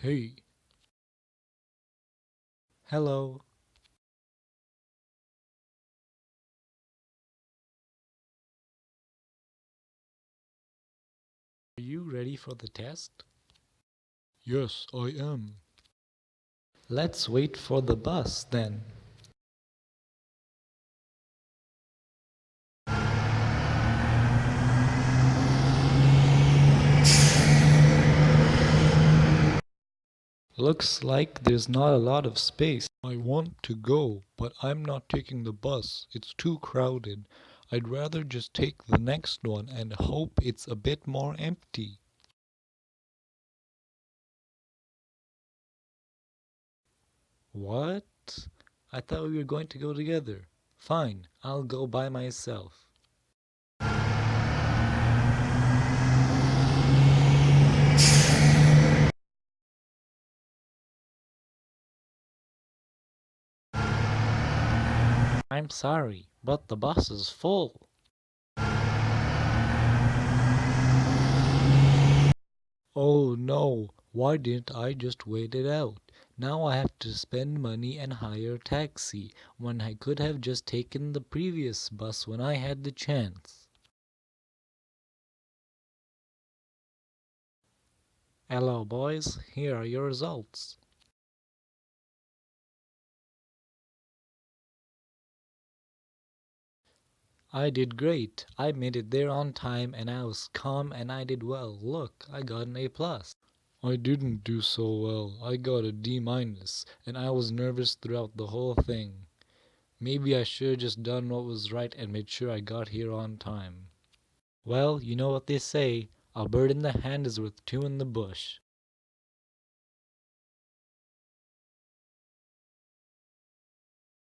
Hey, hello. Are you ready for the test? Yes, I am. Let's wait for the bus then. Looks like there's not a lot of space. I want to go, but I'm not taking the bus. It's too crowded. I'd rather just take the next one and hope it's a bit more empty. What? I thought we were going to go together. Fine, I'll go by myself. I'm sorry, but the bus is full. Oh no, why didn't I just wait it out? Now I have to spend money and hire a taxi when I could have just taken the previous bus when I had the chance. Hello, boys, here are your results. I did great. I made it there on time and I was calm and I did well. Look, I got an A plus. I didn't do so well. I got a D minus and I was nervous throughout the whole thing. Maybe I should have just done what was right and made sure I got here on time. Well, you know what they say, a bird in the hand is worth two in the bush.